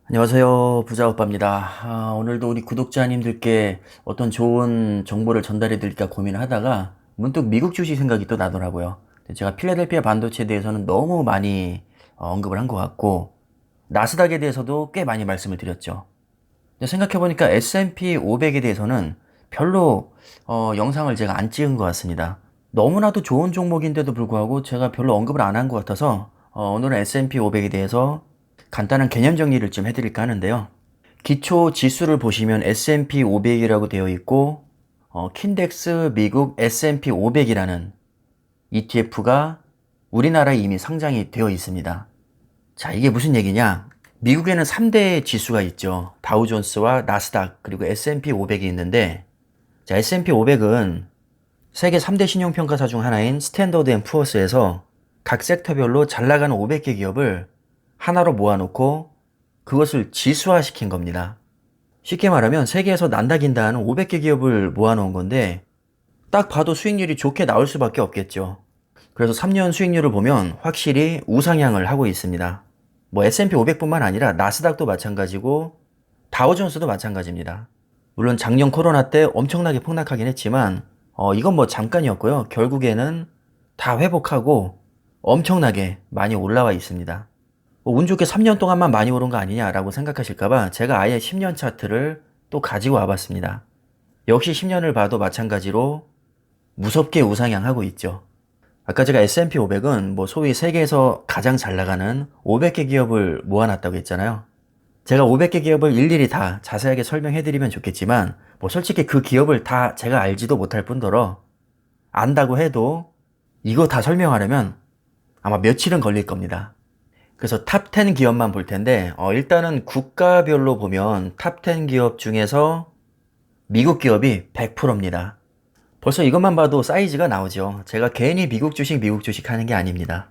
안녕하세요. 부자오빠입니다. 오늘도 우리 구독자님들께 어떤 좋은 정보를 전달해 드릴까 고민을 하다가 문득 미국 주식 생각이 또 나더라고요. 제가 필라델피아 반도체에 대해서는 너무 많이 언급을 한 것 같고 나스닥에 대해서도 꽤 많이 말씀을 드렸죠. 근데 생각해보니까 S&P 500에 대해서는 별로 영상을 제가 안 찍은 것 같습니다. 너무나도 좋은 종목인데도 불구하고 제가 별로 언급을 안 한 것 같아서 오늘은 S&P 500에 대해서 간단한 개념 정리를 좀 해드릴까 하는데요. 기초 지수를 보시면 S&P 500이라고 되어 있고 킨덱스 미국 S&P 500이라는 ETF가 우리나라에 이미 상장이 되어 있습니다. 자, 이게 무슨 얘기냐? 미국에는 3대 지수가 있죠. 다우존스와 나스닥 그리고 S&P 500이 있는데, 자, S&P 500은 세계 3대 신용평가사 중 하나인 스탠더드 앤 푸어스에서 각 섹터별로 잘 나가는 500개 기업을 하나로 모아놓고 그것을 지수화시킨 겁니다. 쉽게 말하면 세계에서 난다긴다 하는 500개 기업을 모아놓은 건데 딱 봐도 수익률이 좋게 나올 수밖에 없겠죠. 그래서 3년 수익률을 보면 확실히 우상향을 하고 있습니다. 뭐 S&P 500뿐만 아니라 나스닥도 마찬가지고 다우존스도 마찬가지입니다. 물론 작년 코로나 때 엄청나게 폭락하긴 했지만 이건 뭐 잠깐이었고요. 결국에는 다 회복하고 엄청나게 많이 올라와 있습니다. 운 좋게 3년 동안만 많이 오른 거 아니냐라고 생각하실까봐 제가 아예 10년 차트를 또 가지고 와봤습니다. 역시 10년을 봐도 마찬가지로 무섭게 우상향하고 있죠. 아까 제가 S&P 500은 뭐 소위 세계에서 가장 잘 나가는 500개 기업을 모아놨다고 했잖아요. 제가 500개 기업을 일일이 다 자세하게 설명해드리면 좋겠지만 뭐 솔직히 그 기업을 다 제가 알지도 못할 뿐더러 안다고 해도 이거 다 설명하려면 아마 며칠은 걸릴 겁니다. 그래서 탑 10 기업만 볼 텐데 일단은 국가별로 보면 탑 10 기업 중에서 미국 기업이 100%입니다. 벌써 이것만 봐도 사이즈가 나오죠. 제가 괜히 미국 주식 하는 게 아닙니다.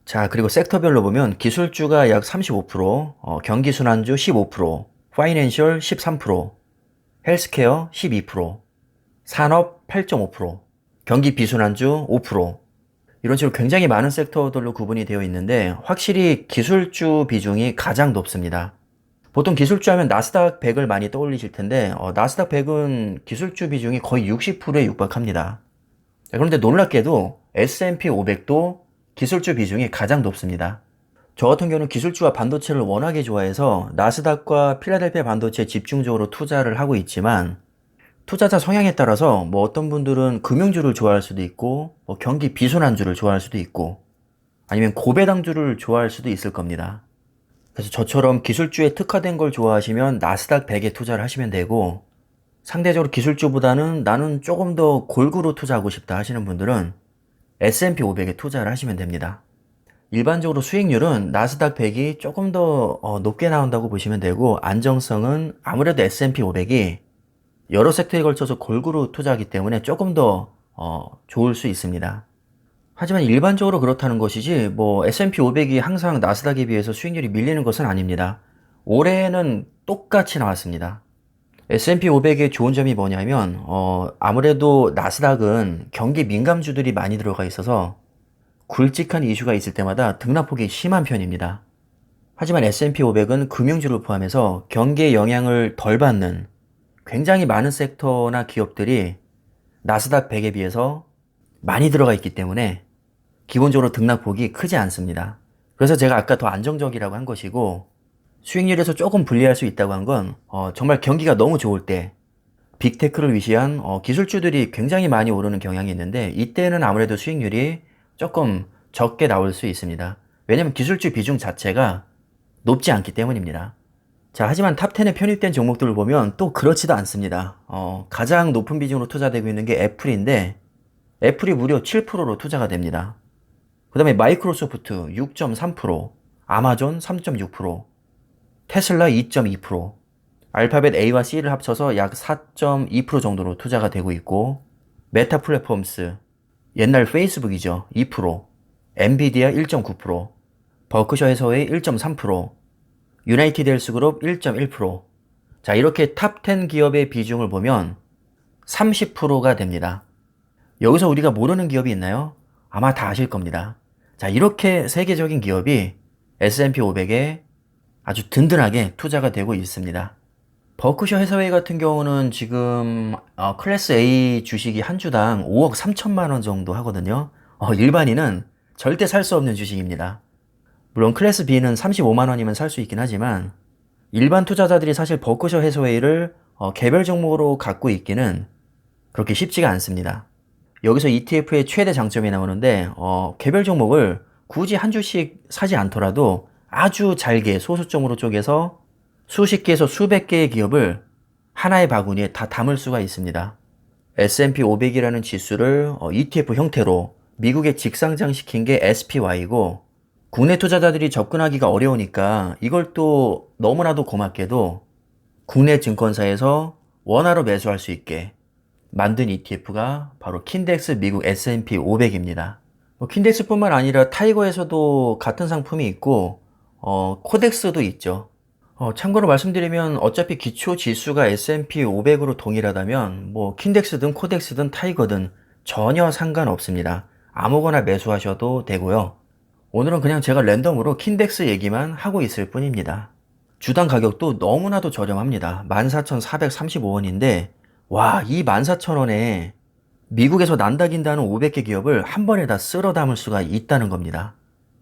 자, 그리고 섹터별로 보면 기술주가 약 35%, 경기순환주 15%, 파이낸셜 13%, 헬스케어 12%, 산업 8.5%, 경기 비순환주 5%, 이런 식으로 굉장히 많은 섹터들로 구분이 되어 있는데 확실히 기술주 비중이 가장 높습니다. 보통 기술주 하면 나스닥 100을 많이 떠올리실 텐데 나스닥 100은 기술주 비중이 거의 60%에 육박합니다. 그런데 놀랍게도 S&P 500도 기술주 비중이 가장 높습니다. 저 같은 경우는 기술주와 반도체를 워낙에 좋아해서 나스닥과 필라델피아 반도체에 집중적으로 투자를 하고 있지만 투자자 성향에 따라서 뭐 어떤 분들은 금융주를 좋아할 수도 있고 뭐 경기 비순환주를 좋아할 수도 있고 아니면 고배당주를 좋아할 수도 있을 겁니다. 그래서 저처럼 기술주에 특화된 걸 좋아하시면 나스닥 100에 투자를 하시면 되고 상대적으로 기술주보다는 나는 조금 더 골고루 투자하고 싶다 하시는 분들은 S&P 500에 투자를 하시면 됩니다. 일반적으로 수익률은 나스닥 100이 조금 더 높게 나온다고 보시면 되고 안정성은 아무래도 S&P 500이 여러 섹터에 걸쳐서 골고루 투자하기 때문에 조금 더 좋을 수 있습니다. 하지만 일반적으로 그렇다는 것이지 뭐 S&P 500이 항상 나스닥에 비해서 수익률이 밀리는 것은 아닙니다. 올해는 똑같이 나왔습니다. S&P 500의 좋은 점이 뭐냐면 아무래도 나스닥은 경기 민감주들이 많이 들어가 있어서 굵직한 이슈가 있을 때마다 등락폭이 심한 편입니다. 하지만 S&P 500은 금융주를 포함해서 경기에 영향을 덜 받는 굉장히 많은 섹터나 기업들이 나스닥 100에 비해서 많이 들어가 있기 때문에 기본적으로 등락폭이 크지 않습니다. 그래서 제가 아까 더 안정적이라고 한 것이고 수익률에서 조금 불리할 수 있다고 한 건 정말 경기가 너무 좋을 때 빅테크를 위시한 기술주들이 굉장히 많이 오르는 경향이 있는데 이때는 아무래도 수익률이 조금 적게 나올 수 있습니다. 왜냐면 기술주 비중 자체가 높지 않기 때문입니다. 자, 하지만 탑10에 편입된 종목들을 보면 또 그렇지도 않습니다. 가장 높은 비중으로 투자되고 있는 게 애플인데 애플이 무려 7%로 투자가 됩니다. 그 다음에 마이크로소프트 6.3%, 아마존 3.6%, 테슬라 2.2%, 알파벳 A와 C를 합쳐서 약 4.2% 정도로 투자가 되고 있고 메타 플랫폼스, 옛날 페이스북이죠. 2%, 엔비디아 1.9%, 버크셔 해서웨이 1.3%, 유나이티드 헬스그룹 1.1%. 자, 이렇게 탑 10 기업의 비중을 보면 30%가 됩니다. 여기서 우리가 모르는 기업이 있나요? 아마 다 아실 겁니다. 자, 이렇게 세계적인 기업이 S&P 500에 아주 든든하게 투자가 되고 있습니다. 버크셔 해서웨이 같은 경우는 지금 클래스 A 주식이 한 주당 5억 3천만 원 정도 하거든요. 일반인은 절대 살 수 없는 주식입니다. 물론 클래스 B는 35만 원이면 살 수 있긴 하지만 일반 투자자들이 사실 버크셔 해서웨이를 개별 종목으로 갖고 있기는 그렇게 쉽지가 않습니다. 여기서 ETF의 최대 장점이 나오는데 개별 종목을 굳이 한 주씩 사지 않더라도 아주 잘게 소수점으로 쪼개서 수십 개에서 수백 개의 기업을 하나의 바구니에 다 담을 수가 있습니다. S&P 500이라는 지수를 ETF 형태로 미국에 직상장시킨 게 SPY고 국내 투자자들이 접근하기가 어려우니까 이걸 또 너무나도 고맙게도 국내 증권사에서 원화로 매수할 수 있게 만든 ETF가 바로 킨덱스 미국 S&P 500입니다. 킨덱스뿐만 아니라 타이거에서도 같은 상품이 있고 코덱스도 있죠. 참고로 말씀드리면 어차피 기초 지수가 S&P 500으로 동일하다면 뭐 킨덱스든 코덱스든 타이거든 전혀 상관없습니다. 아무거나 매수하셔도 되고요. 오늘은 그냥 제가 랜덤으로 킨덱스 얘기만 하고 있을 뿐입니다. 주당 가격도 너무나도 저렴합니다. 14,435원인데 와, 이 14,000원에 미국에서 난다긴다는 500개 기업을 한 번에 다 쓸어 담을 수가 있다는 겁니다.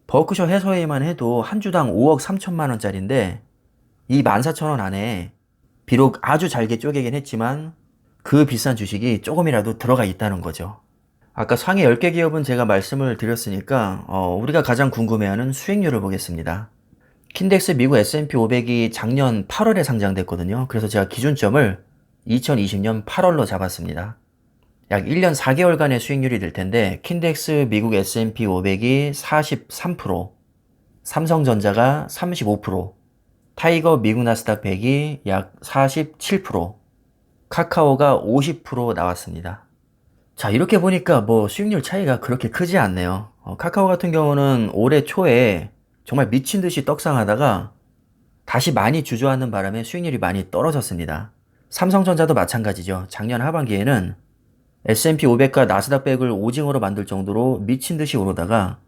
버크셔 해서웨이만 해도 한 주당 5억 3천만 원짜리인데 이 14,000원 안에 비록 아주 잘게 쪼개긴 했지만 그 비싼 주식이 조금이라도 들어가 있다는 거죠. 아까 상위 10개 기업은 제가 말씀을 드렸으니까 우리가 가장 궁금해하는 수익률을 보겠습니다. 킨덱스 미국 S&P 500이 작년 8월에 상장됐거든요. 그래서 제가 기준점을 2020년 8월로 잡았습니다. 약 1년 4개월간의 수익률이 될 텐데 킨덱스 미국 S&P 500이 43%, 삼성전자가 35%, 타이거 미국 나스닥 100이 약 47%, 카카오가 50% 나왔습니다. 자, 이렇게 보니까 뭐 수익률 차이가 그렇게 크지 않네요. 카카오 같은 경우는 올해 초에 정말 미친 듯이 떡상하다가 다시 많이 주저하는 바람에 수익률이 많이 떨어졌습니다. 삼성전자도 마찬가지죠. 작년 하반기에는 S&P 500과 나스닥 100을 오징어로 만들 정도로 미친 듯이 오르다가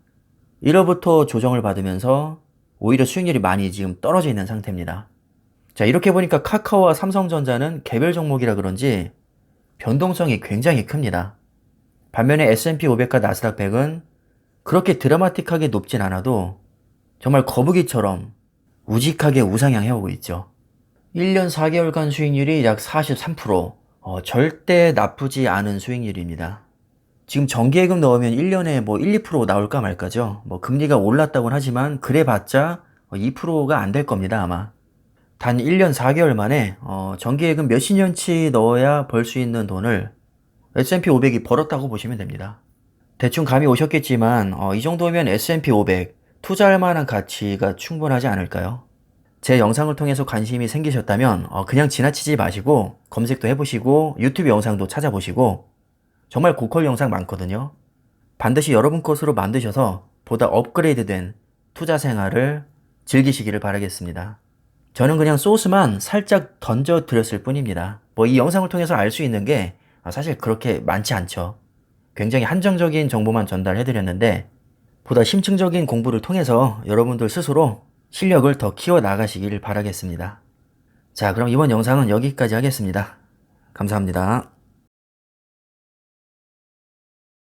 1월부터 조정을 받으면서 오히려 수익률이 많이 지금 떨어져 있는 상태입니다. 자, 이렇게 보니까 카카오와 삼성전자는 개별 종목이라 그런지 변동성이 굉장히 큽니다. 반면에 S&P 500과 나스닥 100은 그렇게 드라마틱하게 높진 않아도 정말 거북이처럼 우직하게 우상향 해오고 있죠. 1년 4개월간 수익률이 약 43%, 절대 나쁘지 않은 수익률입니다. 지금 정기예금 넣으면 1년에 뭐 1, 2% 나올까 말까죠. 뭐 금리가 올랐다고는 하지만 그래봤자 2%가 안 될 겁니다, 아마. 단 1년 4개월 만에 정기예금 몇십 년치 넣어야 벌 수 있는 돈을 S&P 500이 벌었다고 보시면 됩니다. 대충 감이 오셨겠지만 이 정도면 S&P 500 투자할 만한 가치가 충분하지 않을까요? 제 영상을 통해서 관심이 생기셨다면 그냥 지나치지 마시고 검색도 해보시고 유튜브 영상도 찾아보시고 정말 고퀄 영상 많거든요. 반드시 여러분 것으로 만드셔서 보다 업그레이드된 투자 생활을 즐기시기를 바라겠습니다. 저는 그냥 소스만 살짝 던져 드렸을 뿐입니다. 뭐 이 영상을 통해서 알 수 있는 게 사실 그렇게 많지 않죠. 굉장히 한정적인 정보만 전달해 드렸는데 보다 심층적인 공부를 통해서 여러분들 스스로 실력을 더 키워 나가시길 바라겠습니다. 자, 그럼 이번 영상은 여기까지 하겠습니다. 감사합니다.